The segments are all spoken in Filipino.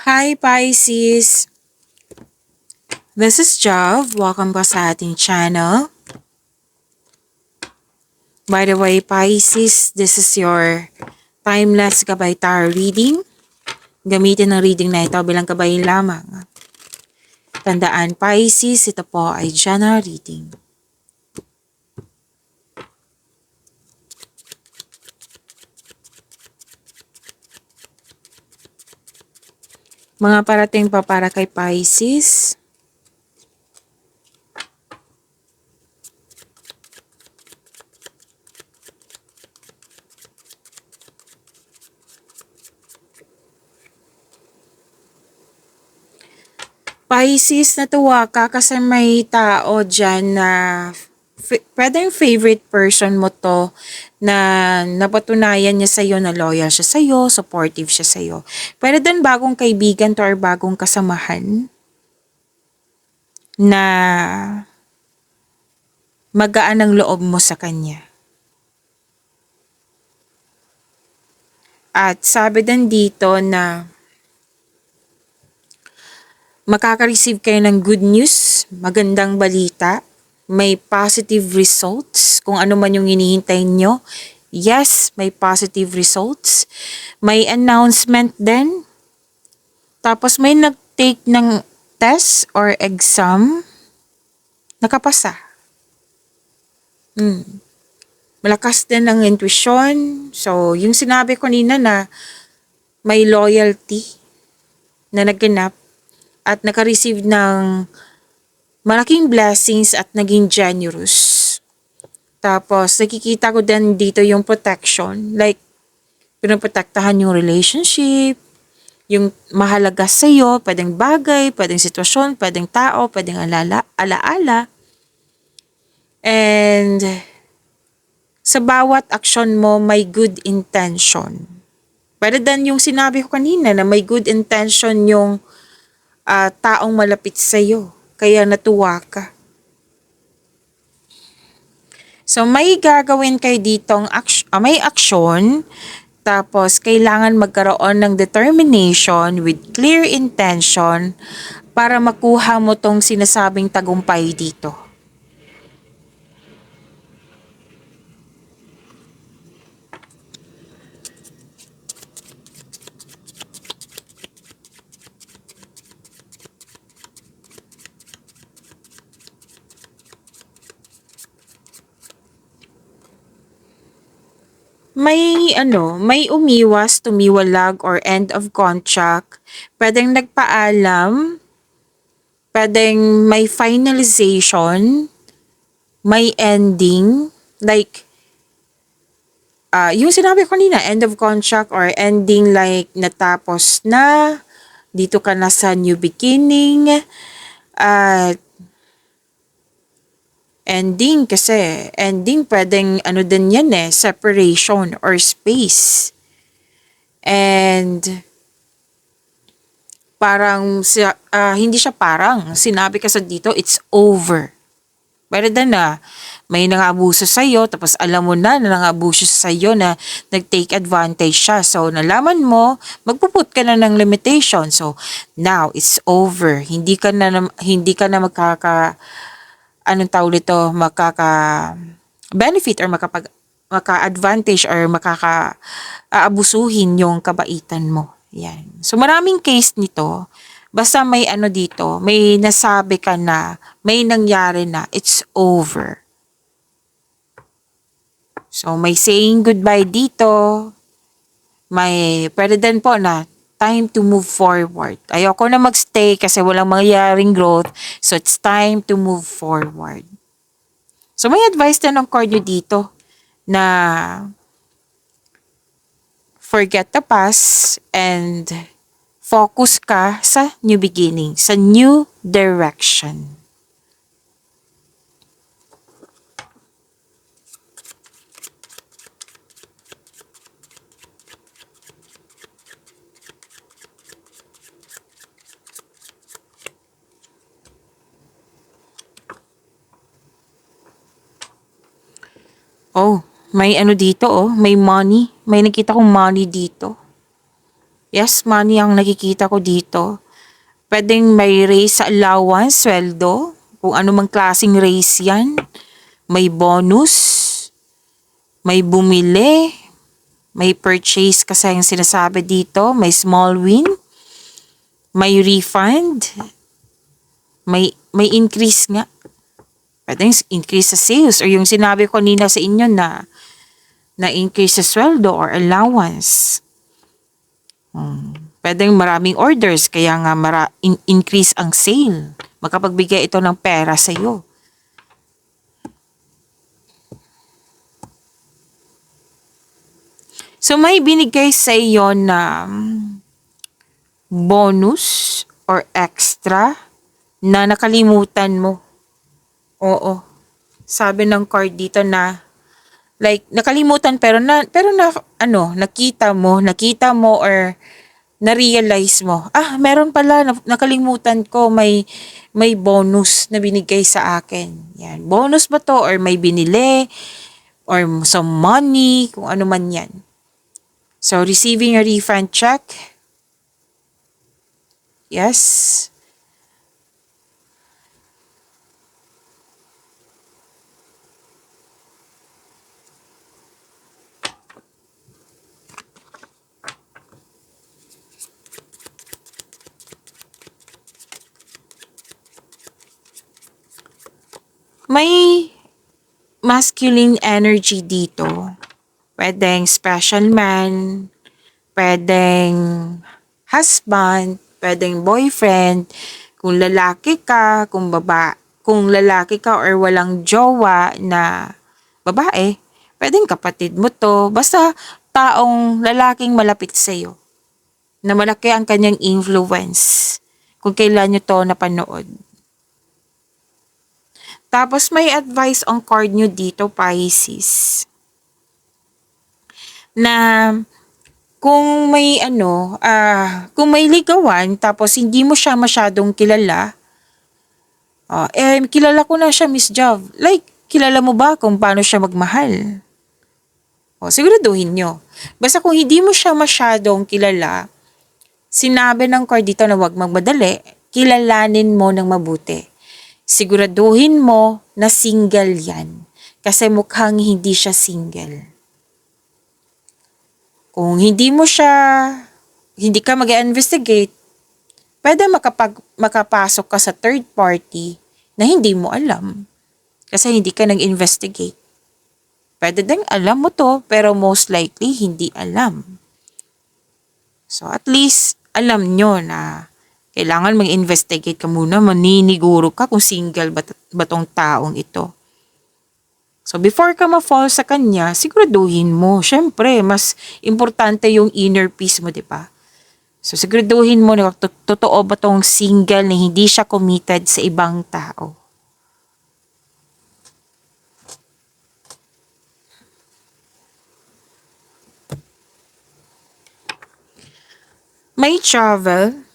Hi Pisces! This is Jav. Welcome po sa ating channel. By the way, Pisces, this is your timeless gabay tarot reading. Gamitin ang reading na ito bilang gabay lamang. Tandaan, Pisces, ito po ay general reading. Mga parating pa para kay Pisces. Pisces, natuwa ka kasi may tao dyan na pwedeng favorite person mo to na napatunayan niya sa'yo na loyal siya sa'yo, supportive siya sa'yo. Pwede din bagong kaibigan to or bagong kasamahan na magaan ang loob mo sa kanya. At sabi din dito na makaka-receive kayo ng good news, magandang balita, may positive results, kung ano man yung hinihintay nyo. Yes, may positive results. May announcement din. Tapos may nag-take ng test or exam, nakapasa. Malakas din ang intuition. So, yung sinabi ko nina na may loyalty na naganap at naka-receive ng malaking blessings at naging generous. Tapos, nakikita ko din dito yung protection. Like, pinoprotektahan yung relationship, yung mahalaga sa'yo, pwedeng bagay, pwedeng sitwasyon, pwedeng tao, pwedeng alaala. And, sa bawat aksyon mo, may good intention. Pwede din yung sinabi ko kanina na may good intention yung taong malapit sa'yo. Kaya natuwa ka. So, may gagawin kayo ditong may aksyon. Tapos, kailangan magkaroon ng determination with clear intention para makuha mo tong sinasabing tagumpay dito. May umiwas, tumiwalag, or end of contract. Pwedeng nagpaalam, pwedeng may finalization, may ending, like, yung sinabi ko kanina, end of contract or ending like natapos na, dito ka na sa new beginning, at ending kasi, ending pwedeng din yan separation or space. And parang hindi siya parang sinabi kasi dito it's over. Pero na may nang-abuso sa'yo, tapos alam mo na nang-abuso sa'yo na nag-take advantage siya. So, nalaman mo, magpuput ka na ng limitation. So, now, it's over. Hindi ka na makaka-benefit or maka-advantage or makaka-aabusuhin yung kabaitan mo. Yan. So, maraming case nito. Basta may dito, may nasabi ka na, may nangyari na, it's over. So, may saying goodbye dito. May, pwede din po na, time to move forward. Ayoko na magstay kasi walang mangyayaring growth. So, it's time to move forward. So, may advice din ng card nyo dito na forget the past and focus ka sa new beginning, sa new direction. Oh, may dito may money. May nakita kong money dito. Yes, money ang nakikita ko dito. Pwedeng may raise sa allowance, sweldo, kung ano mang klaseng raise yan. May bonus, may bumili, may purchase kasi yung sinasabi dito, may small win, may refund, may increase nga. Pwedeng increase sa sales or yung sinabi ko kanina sa inyo na increase sa sweldo or allowance. Pwedeng maraming orders kaya nga increase ang sale. Makapagbigay ito ng pera sa iyo. So may binigay sa iyo na bonus or extra na nakalimutan mo. Oo. Sabi ng card dito na like nakalimutan pero nakita mo or na-realize mo. Ah, meron pala nakalimutan ko may bonus na binigay sa akin. Yan. Bonus ba to or may binili or some money, kung ano man yan. So receiving a refund check. Yes. May masculine energy dito. Pwedeng special man, pwedeng husband, pwedeng boyfriend, kung lalaki ka, kung lalaki ka or walang jowa na babae, pwedeng kapatid mo to, basta taong lalaking malapit sa'yo, na malaki ang kanyang influence kung kailan nyo to napanood. Tapos may advice ang card nyo dito, Pisces, na kung may ligawan tapos hindi mo siya masyadong kilala, kilala ko na siya, Miss Jav. Like, kilala mo ba kung paano siya magmahal? Siguraduhin nyo. Basta kung hindi mo siya masyadong kilala, sinabi ng card dito na huwag magmadali, kilalanin mo ng mabuti. Siguraduhin mo na single yan. Kasi mukhang hindi siya single. Kung hindi ka mag-investigate, pwede makapasok ka sa third party na hindi mo alam. Kasi hindi ka nag-investigate. Pwede ding alam mo to, pero most likely hindi alam. So at least, alam nyo na kailangan mag-investigate ka muna, maniniguro ka kung single ba tong taong ito. So before ka ma-fall sa kanya, siguraduhin mo. Syempre, mas importante yung inner peace mo, di ba? So siguraduhin mo na totoo ba tong single na hindi siya committed sa ibang tao. May travel.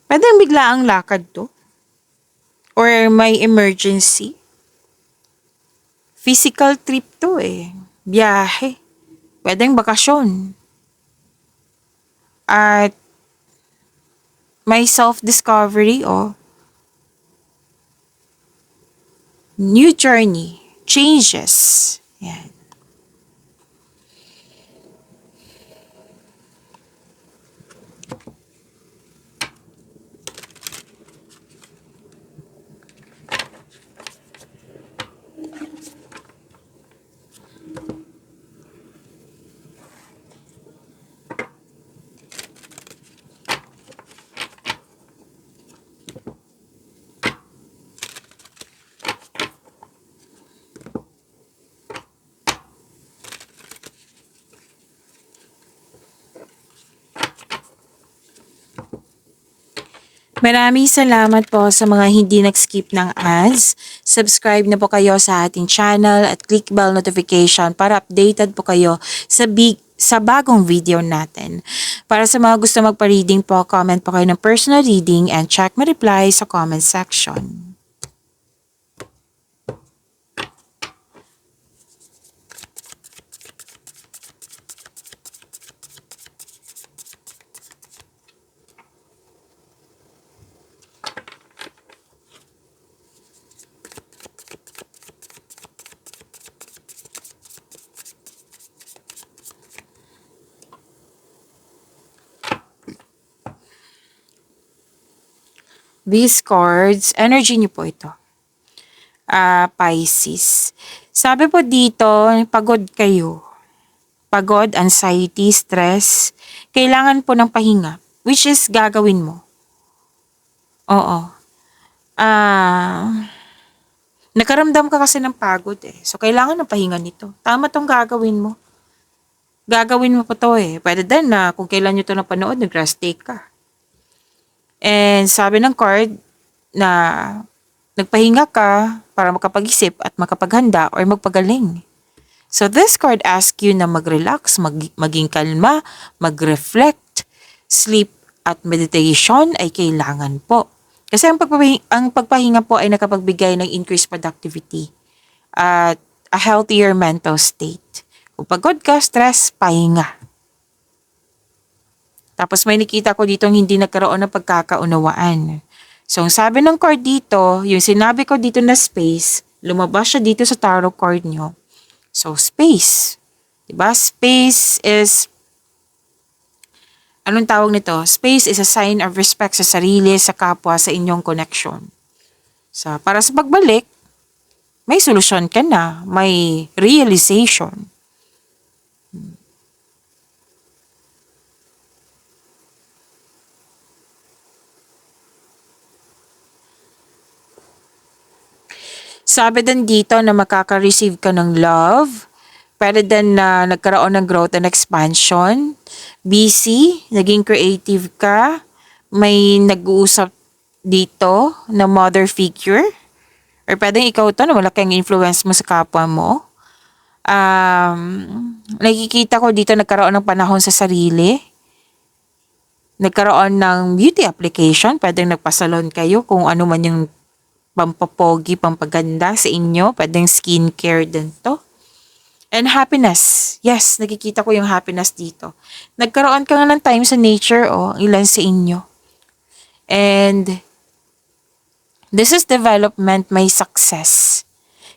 Pwedeng bigla ang lakad to. Or may emergency. Physical trip to Biyahe. Pwedeng bakasyon. At may self-discovery new journey. Changes. Yan. Maraming salamat po sa mga hindi nag-skip ng ads. Subscribe na po kayo sa ating channel at click bell notification para updated po kayo sa bagong video natin. Para sa mga gusto magpa-reading po, comment po kayo ng personal reading and check my reply sa comment section. these cards, energy niyo po ito. Pisces. Sabi po dito, pagod kayo. Pagod, anxiety, stress. Kailangan po ng pahinga. Which is gagawin mo. Oo. Nakaramdam ka kasi ng pagod eh. So, kailangan ng pahinga nito. Tama tong gagawin mo. Gagawin mo pa to eh. Pwede din na kung kailan nyo to napanood, nag-rest take ka. And sabi ng card na nagpahinga ka para makapag-isip at makapaghanda or magpagaling. So this card asks you na mag-relax, maging kalma, mag-reflect, sleep at meditation ay kailangan po. Kasi ang pagpahinga po ay nakapagbigay ng increased productivity at a healthier mental state. Kung pagod ka, stress, pahinga. Tapos may nakita ko dito hindi nagkaroon ng pagkakaunawaan. So, ang sabi ng card dito, yung sinabi ko dito na space, lumabas siya dito sa tarot card nyo. So, space. Diba? Space is, anong tawag nito? Space is a sign of respect sa sarili, sa kapwa, sa inyong connection. So, para sa pagbalik, may solusyon ka na, may realization. Sabi din dito na makaka-receive ka ng love. Pwede din na nagkaroon ng growth and expansion. Busy, naging creative ka. May nag-uusap dito na mother figure. Or pwedeng ikaw to na malaking influence mo sa kapwa mo. Nakikita ko dito nagkaroon ng panahon sa sarili. Nagkaroon ng beauty application. Pwedeng nagpasalon kayo kung ano man yung pampapogi, pampaganda sa inyo. Pwedeng skincare din to. And happiness. Yes, nakikita ko yung happiness dito. Nagkaroon ka nga ng time sa nature, ilan sa inyo. And this is development, may success.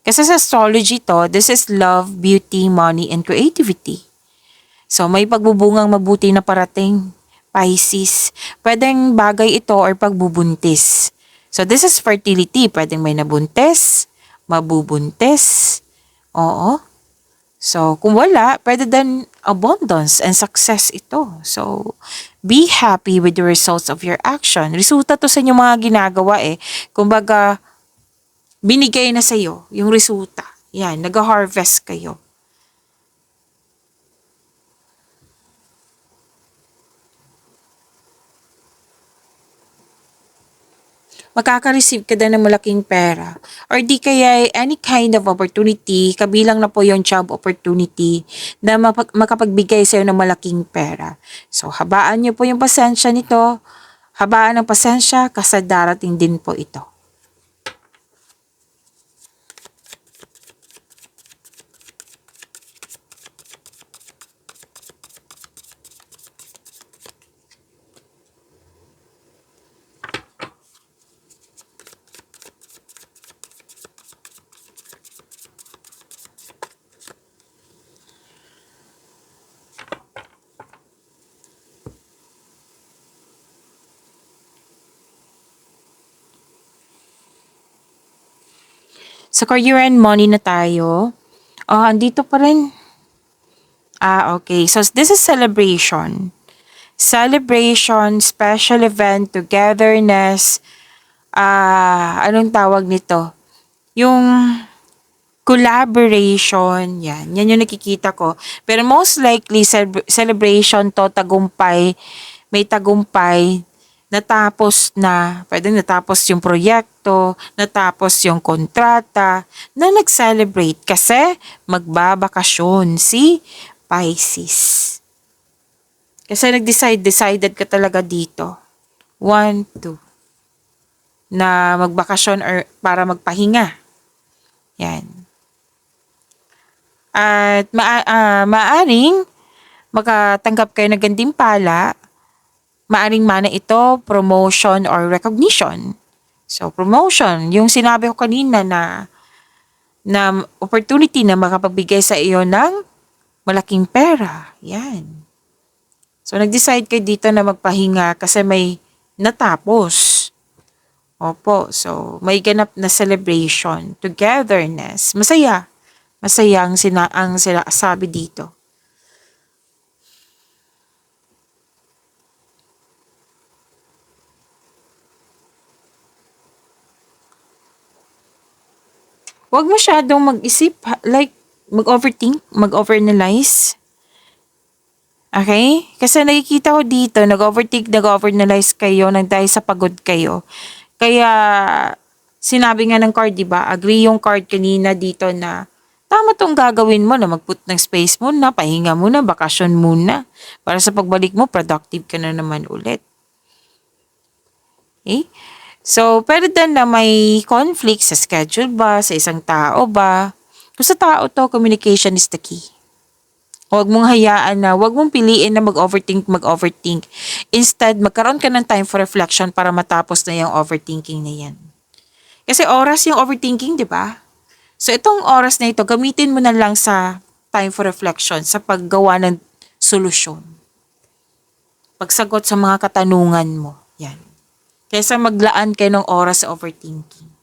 Kasi sa astrology to, this is love, beauty, money, and creativity. So, may pagbubungang mabuti na parating. Pisces. Pwedeng bagay ito or pagbubuntis. So, this is fertility. Pwedeng may nabuntis, mabubuntis. Oo. So, kung wala, pwede din abundance and success ito. So, be happy with the results of your action. Resulta to sa inyong mga ginagawa eh. Kumbaga, binigay na sa iyo yung resulta. Yan, nag-harvest kayo. Makaka-receive ka din ng malaking pera. Or di kaya any kind of opportunity, kabilang na po yung job opportunity na makapagbigay sa'yo ng malaking pera. So, habaan niyo po yung pasensya nito. Habaan ng pasensya kasi darating din po ito. Sa career and money na tayo. Andito pa rin. Okay. So, this is celebration. Celebration, special event, togetherness. Anong tawag nito? Yung collaboration. Yan yung nakikita ko. Pero most likely, celebration to, tagumpay. May tagumpay. Natapos na, pwedeng natapos yung proyekto, natapos yung kontrata, na nag-celebrate kasi magbabakasyon si Pisces. Kasi decided ka talaga dito. 1, 2. Na magbakasyon or para magpahinga. Yan. At maaring makatanggap kayo ng gantimpala. Maaring mana ito, promotion or recognition. So, promotion, yung sinabi ko kanina na opportunity na makapagbigay sa iyo ng malaking pera. Yan. So, nag-decide kayo dito na magpahinga kasi may natapos. Opo, so may ganap na celebration, togetherness. Masaya. Masaya ang sinasabi dito. Huwag masyadong mag-isip, like mag-overthink, mag-overanalyze. Okay? Kasi nakikita ko dito, nag-overthink, nag-overanalyze kayo nang dahil sa pagod kayo. Kaya, sinabi nga ng card, di ba? Agree yung card kanina dito na tama tong gagawin mo na mag-put ng space muna, pahinga muna, bakasyon muna. Para sa pagbalik mo, productive ka na naman ulit. Okay? So, pwede din na may conflict sa schedule ba, sa isang tao ba. Kung sa tao to, communication is the key. Huwag mong hayaan na, huwag mong piliin na mag-overthink. Instead, magkaroon ka ng time for reflection para matapos na yung overthinking na yan. Kasi oras yung overthinking, di ba? So, itong oras na ito, gamitin mo na lang sa time for reflection, sa paggawa ng solusyon. Pagsagot sa mga katanungan mo. Yan. Kaysa maglaan kayo ng oras sa overthinking.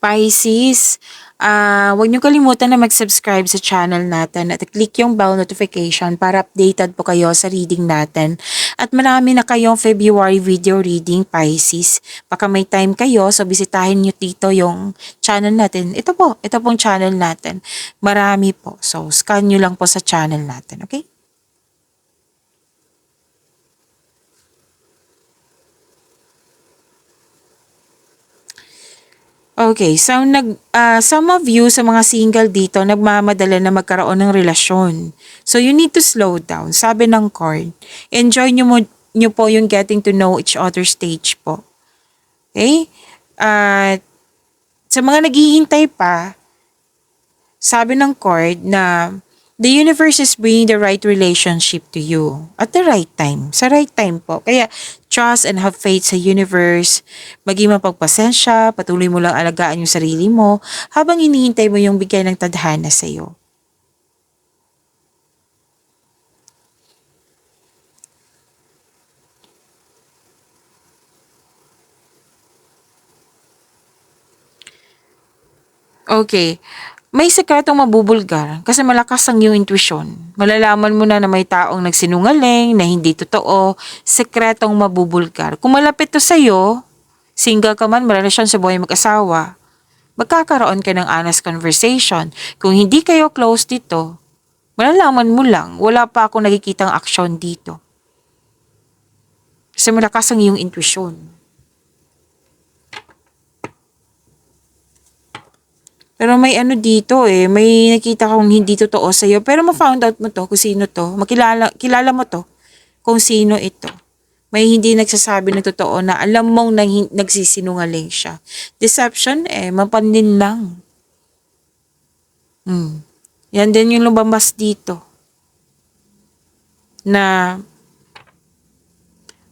Pisces, huwag niyo kalimutan na mag-subscribe sa channel natin at click yung bell notification para updated po kayo sa reading natin. At marami na kayong February video reading, Pisces. Baka may time kayo, so bisitahin niyo dito yung channel natin. Ito pong channel natin. Marami po. So, scan niyo lang po sa channel natin, okay? Okay, so some of you sa mga single dito nagmamadala na magkaroon ng relasyon. So you need to slow down. Sabi ng card, enjoy nyo po yung getting to know each other stage po. Okay? At sa mga naghihintay pa, sabi ng card na the universe is bringing the right relationship to you at the right time. Sa right time po. Kaya trust and have faith sa universe. Maging mapagpasensya, patuloy mo lang alagaan yung sarili mo habang hinihintay mo yung bigay ng tadhana sa iyo. Okay. May sekretong mabubulgar kasi malakas ang iyong intuition. Malalaman mo na may taong nagsinungaling, na hindi totoo, sekretong mabubulgar. Kung malapit to sa'yo, single ka man, marelasyon sa buhay mag-asawa, magkakaroon ka ng honest conversation. Kung hindi kayo close dito, malalaman mo lang, wala pa akong nakikitang aksyon dito. Kasi malakas ang iyong intuition. Pero may ano dito may nakita kong hindi totoo sa'yo. Pero ma-found out mo to kung sino to. Kilala mo to kung sino ito. May hindi nagsasabi na totoo na alam mong nagsisinungaling siya. Deception mapanlin lang. Yan din yung lumabas dito. Na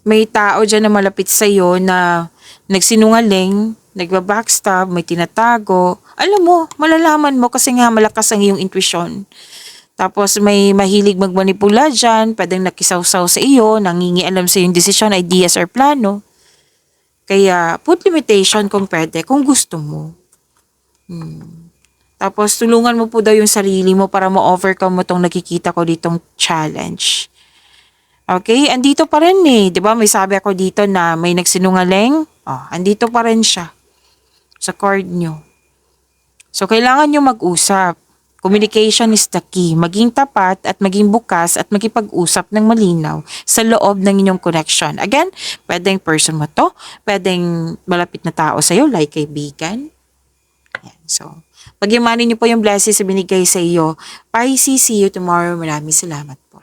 may tao dyan na malapit sa'yo na nagsinungaling, nagbabackstab, may tinatago. Alam mo, malalaman mo kasi nga malakas ang iyong intuition. Tapos may mahilig magmanipula dyan, pwedeng nakisawsaw sa iyo, nangingialam sa iyong desisyon, ideas or plano. Kaya put limitation kung pwede, kung gusto mo. Tapos tulungan mo po daw yung sarili mo para ma-overcome mo tong nakikita ko ditong challenge. Okay, andito pa rin di ba? May sabi ako dito na may nagsinungaling. Andito pa rin siya sa card nyo. So, kailangan nyo mag-usap. Communication is the key. Maging tapat at maging bukas at makipag-usap ng malinaw sa loob ng inyong connection. Again, pwedeng person mo to, pwedeng malapit na tao sa'yo, like kaibigan. Yan. So, pagyamanin nyo po yung blessings na binigay sa iyo. Pisces, see you tomorrow. Maraming salamat po.